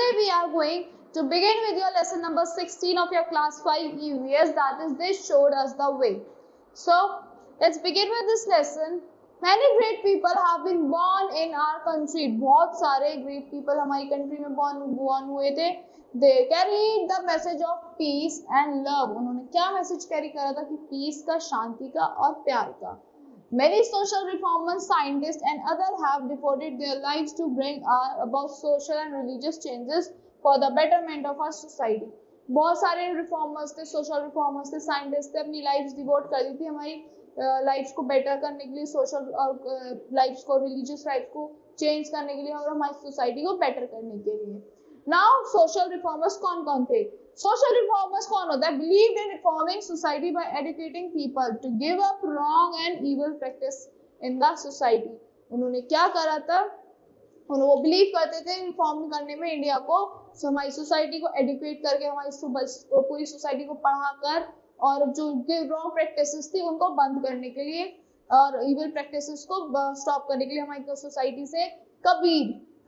Today we are going to begin with your lesson number 16 of your class 5 EVS, that is this showed us the way. So let's begin with this lesson. Many great people have been born in our country. बहुत सारे great people हमारी country में born हुए थे. They carried the message of peace and love. उन्होंने क्या message carry करा था कि peace का, शांति का और प्यार का. Many social reformers, scientists and others have devoted their lives to bring about social and religious changes for the betterment of our society. बहुत सारे reformers थे, social reformers थे, scientists थे, अपनी lives devote कर दी थी हमारी लाइफ को बेटर करने के लिए, सोशल और लाइफ को, रिलीजियस लाइफ को चेंज करने के लिए और हमारी सोसाइटी को बेटर करने के लिए. नाउ सोशल रिफॉर्मर्स कौन कौन थे? सोशल रिफॉर्मर्स कौन होता है? Believed in reforming society by educating people to give up wrong and evil practice in the society. उन्होंने क्या करा था? वो बिलीव करते थे रिफॉर्म करने में, इंडिया को, हमारी सोसाइटी को एडुकेट करके, हमारी पूरी सोसाइटी को पढ़ाकर और जो रॉन्ग प्रैक्टिसेस थी उनको बंद करने के लिए और इविल प्रैक्टिसेस को स्टॉप करने के लिए हमारी सोसाइटी से.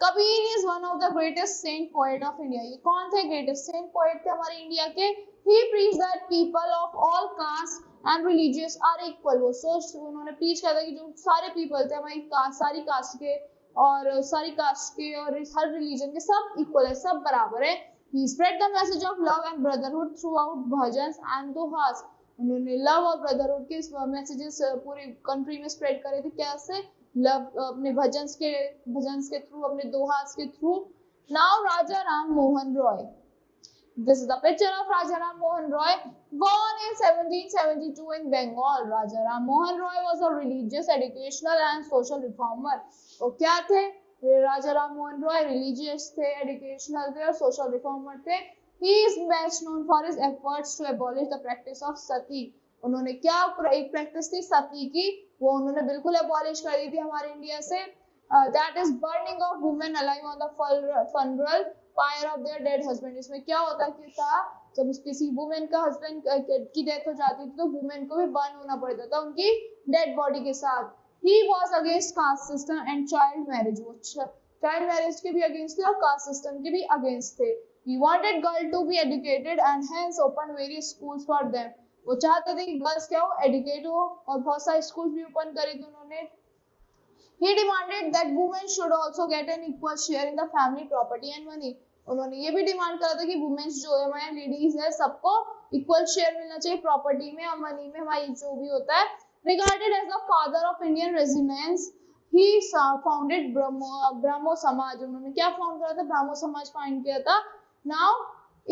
Kabir is one of the greatest saint poet of India. ये कौन थे ग्रेटेस्ट सेंट पोएट थे हमारे इंडिया के? He preach that people of all caste and religious are equal. उन्होंने प्रीच किया था कि जो सारे पीपल थे हमारी सारी कास्ट के और हर रिलीजन के सब इक्वल है, सब बराबर है. He spread the message of love and brotherhood throughout bhajans and dohas. उन्होंने लव और ब्रदरहुड के मैसेजेस पूरी कंट्री में स्प्रेड करे थे. कैसे? लव अपने भजन्स के थ्रू, अपने दोहास के through. Now Raja Ram Mohan Roy. This is the picture of Raja Ram Mohan Roy, born in 1772 in Bengal. Raja Ram Mohan Roy was a religious, educational and social reformer. वो क्या थे? राजा राम मोहन रॉय रिलीजियस थे, एजुकेशनल थे और सोशल रिफॉर्मर थे. He is best known for his efforts to abolish the practice of sati. उन्होंने क्या एक प्रैक्टिस थी सती की, वो उन्होंने बिल्कुल एबॉलिश कर दी थी हमारे इंडिया से. That is burning of women alive on the funeral pyre of their dead husband. इसमें क्या होता कि था, जब किसी वुमेन का हस्बैंड की डेथ हो जाती थी तो वुमेन को भी बर्न होना पड़ता था उनकी डेड बॉडी के साथ. He was against caste system and child marriage. वो child marriage के भी against थे और caste system के भी against थे. He wanted girls to be educated and hence opened various schools for them. वो चाहते थे कि girls क्या हो, educate हो और बहुत सारे schools भी open करे थे उन्होंने. He demanded that women should also get an equal share in the family property and money. उन्होंने ये भी डिमांड करा था कि वुमेन जो है, हमारे लेडीज है, सबको इक्वल शेयर मिलना चाहिए प्रॉपर्टी में और मनी में, हमारी जो भी होता है. Regarded as the father of Indian resilience, he founded ब्रह्मो समाज. उन्होंने क्या फाउंड करा था? ब्रह्मो समाज फाउंड किया था. Now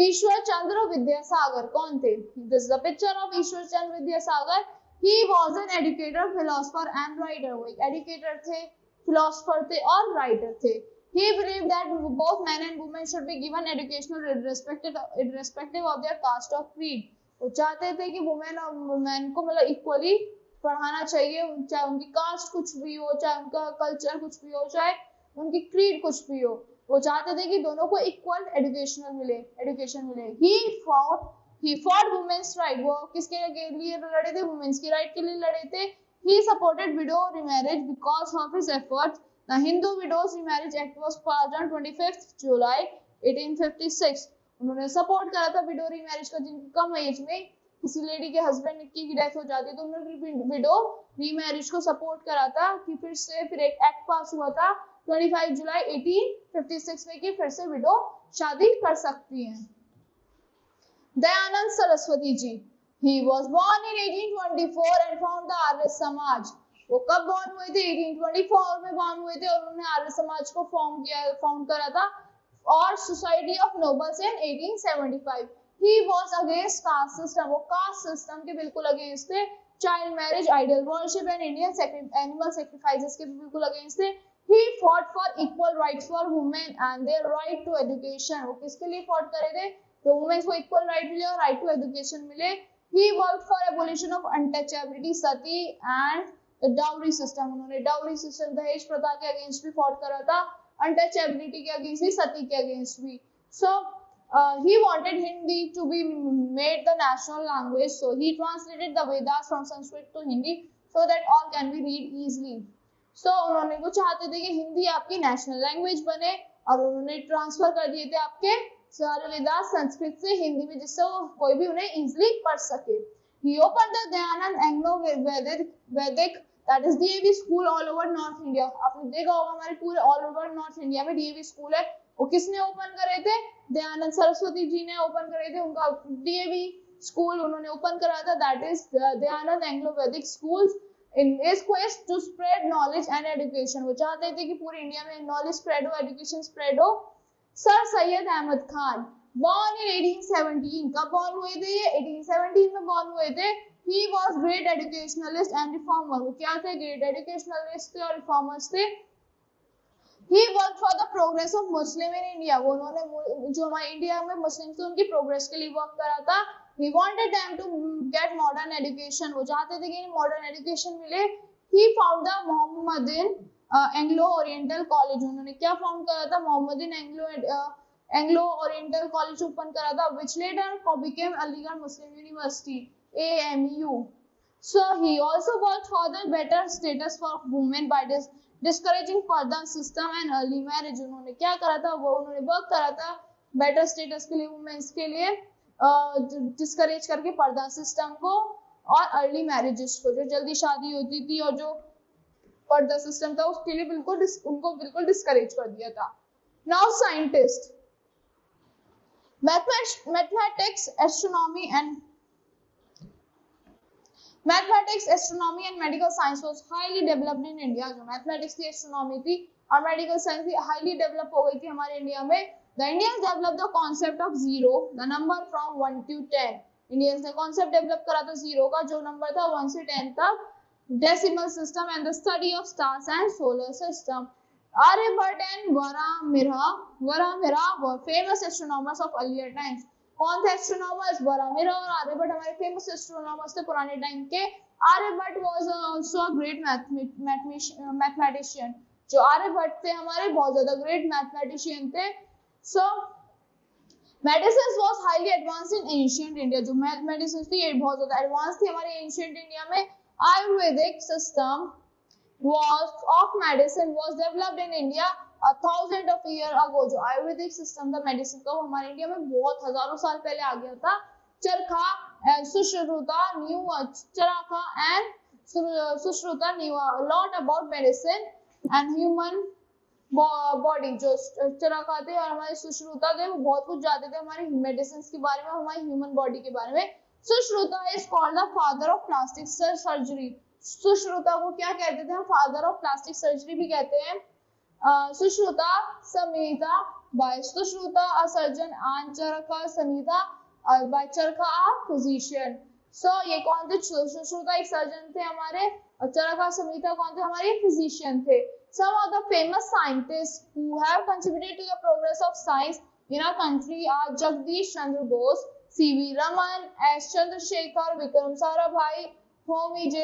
ईश्वर चंद्र विद्यासागर कौन थे? This is the picture of Ishwar Chandra Vidyasagar. He was an educator, philosopher and writer. वो एक एजुकेटर थे, फिलोसफर थे और राइटर थे. He believed that both men and women should be given education irrespective of their caste or creed. वो चाहते थे कि वुमेन और मैन को मतलब इक्वली पढ़ाना चाहिए, चाहे उनकी कास्ट कुछ भी हो, चाहे उनका कल्चर कुछ भी हो, चाहे उनकी क्रीड कुछ भी हो. वो चाहते थे कि दोनों को इक्वल एजुकेशन मिले. He fought women's right. वो किसके लिए लड़े थे? वुमेन्स की राइट के लिए लड़े थे. He supported widow remarriage because of his efforts. The Hindu Widows Remarriage Act was passed on 25th July 1856. उन्होंने सपोर्ट करा था विडो रीमैरिज का, जिनकी कम एज में किसी लेडी के हस्बैंड की डेथ हो जाती है तो उन्होंने विडो रीमैरिज को सपोर्ट करा था. कि फिर एक एक्ट पास हुआ था 25 जुलाई 1856 में कि फिर से विडो शादी कर सकती हैं. Dayanand Saraswati ji. He was born in 1824 and founded the Arya Samaj. वो कब बॉर्न हुए थे? 1824 में बॉर्न हुए थे और उन्होंने आर्य समाज को फाउंड करा था. और society of nobles in 1875. He was against caste system. वो कास्ट सिस्टम के बिल्कुल अगेंस्ट थे. Child marriage, idol worship and Indian animal sacrifices के भी बिल्कुल अगेंस्ट थे. He fought for equal rights for women and their right to education. वो किसके लिए फॉट करे थे? तो वुमेन्स को इक्वल राइट मिले और राइट टू एजुकेशन मिले. He worked for abolition of untouchability, sati and the dowry system. उन्होंने डाउरी सिस्टम, दहेज प्रथा के अगेंस्ट भी फॉट करा था, अनटचेबिलिटी के अगेंस्ट भी, सती के अगेंस्ट भी. So he wanted Hindi to be made the national language, so he translated the Vedas from Sanskrit to Hindi so that all can be read easily. So उन्होंने वो चाहते थे कि हिंदी आपकी नेशनल लैंग्वेज बने और उन्होंने ट्रांसफर कर दिए थे आपके सारे वेदास संस्कृत से हिंदी में, जिससे वो कोई भी उन्हें इजिली पढ़ सके। He opened the Dayanand Anglo-Vedic that is DAV school all over North India. आपने देखा होगा हमारे पूरे all over North India में DAV स्कूल है। वो किसने ओपन करे थे? दयानंद सरस्वती जी ने ओपन करे थे। उनका DAV स्कूल उन्होंने ओपन करा था, that is Dayanand Anglo Vedic schools in his quest to spread knowledge and education। वो चाहते थे कि पूरी इंडिया में नॉलेज स्प्रेड हो, एजुकेशन स्प्रेड हो। Sir Syed Ahmad Khan born in 1817, कब born हुए थे ये? 1817 में born हुए थे। He was great educationalist and reformer। वो क्या थे? great educationalist थे और reformers थे। He worked for the progress of Muslim in India। वो उन्होंने जो हमारे इंडिया में मुस्लिम थे उनकी प्रोग्रेस के लिए वर्क करा था। He wanted them to get modern education। वो चाहते थे कि मॉडर्न एजुकेशन मिले। He found the Mohammedan Anglo Oriental College। उन्होंने क्या फाउंड करा था? Mohammedan Anglo oriental college open करा था, which later became Aligarh Muslim University AMU। So he also worked for the better status for women by discouraging पर्दा system and early marriage. उन्होंने क्या करा था? वो उन्होंने वर्क करा था बेटर स्टेटस के लिए, वुमेन्स के लिए डिस्करेज करके पर्दा सिस्टम को और अर्ली मैरिजेस को, जो जल्दी शादी होती थी और जो पर्दा सिस्टम था उसके लिए उनको बिल्कुल डिस्करेज कर दिया था। Now scientist, mathematics, astronomy and medical science was highly developed in India. जो मैथमेटिक्स थी, एस्ट्रोनॉमी थी और मेडिकल साइंस थी, हाईली डेवलप हो गई थी हमारे इंडिया में। The Indians developed the concept of zero, the number from 1 to 10। Indians ने कॉन्सेप्ट डेवलप करा था जीरो का, जो नंबर था 1 से 10 तक, decimal system and the study of stars and solar system. Aryabhata and Varahamihira were famous astronomers of earlier times. कौन थे एस्ट्रोनॉमर्स? वराहमिहिर और आर्यभट्ट हमारे फेमस एस्ट्रोनॉमर्स थे पुराने टाइम के। Aryabhata was also a great mathematician. जो आर्यभट्ट थे हमारे बहुत ज्यादा ग्रेट मैथमेटिशियन थे। So medicine was highly advanced in ancient India. जो मेडिसिन थी ये बहुत ज्यादा एडवांस थी हमारे एंशिएंट इंडिया में। Ayurvedic system of medicine was developed in India 1000 of year ago। जो आयुर्वेदिक सिस्टम था मेडिसिन का, वो हमारे इंडिया में बहुत हजारों साल पहले आ गया था। चरखा, सुश्रुता, चरखा and Sushruta knew a lot about medicine and human body. जो चरखा थे और हमारे सुश्रुता थे वो बहुत कुछ जानते थे हमारे मेडिसिन के बारे में, हमारी ह्यूमन बॉडी के बारे में। Sushruta is called the father of plastic surgery. Sushruta को क्या कहते थे हम? फादर ऑफ प्लास्टिक सर्जरी भी कहते हैं। Sushruta Samhita by Sushruta a surgeon and Charaka Samhita bye चरखा अ फिजिशियन। सो ये कौन थे? सुश्रुता एक सर्जन थे हमारे और चरखा समीता कौन थे? हमारे फिजिशियन थे। Some of the famous scientists who have contributed to the progress of science in our country are Jagdish Chandra Bose, C.V. Raman, S. Chandrasekhar, Vikram Sarabhai, Homi J.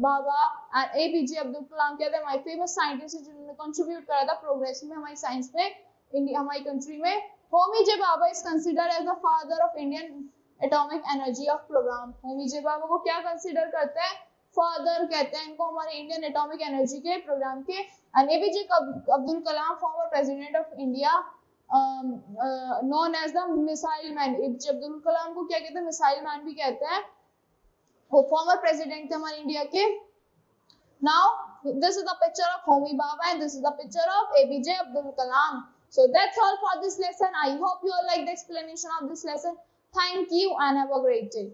Bhabha and APJ Abdul Kalam। क्या थे? हमारे famous scientist जिन्होंने contribute करा था progress में हमारी science में India हमारी कंट्री में। Homi J Bhabha is considered as the father of Indian atomic energy of program. Homi J Bhabha को क्या कंसिडर करते हैं? फादर कहते हैं इनको हमारे इंडियन एटॉमिक एनर्जी के प्रोग्राम के। And APJ Abdul Kalam, former president of India, known as the missile man. APJ Abdul Kalam को क्या कहते हैं? मिसाइल मैन भी कहते हैं। वो फॉर्मर प्रेसिडेंट थे हमारे इंडिया के। Now this is the picture of Homi Baba and this is the picture of APJ Abdul Kalam. So that's all for this lesson. I hope you all like the explanation of this lesson. Thank you and have a great day.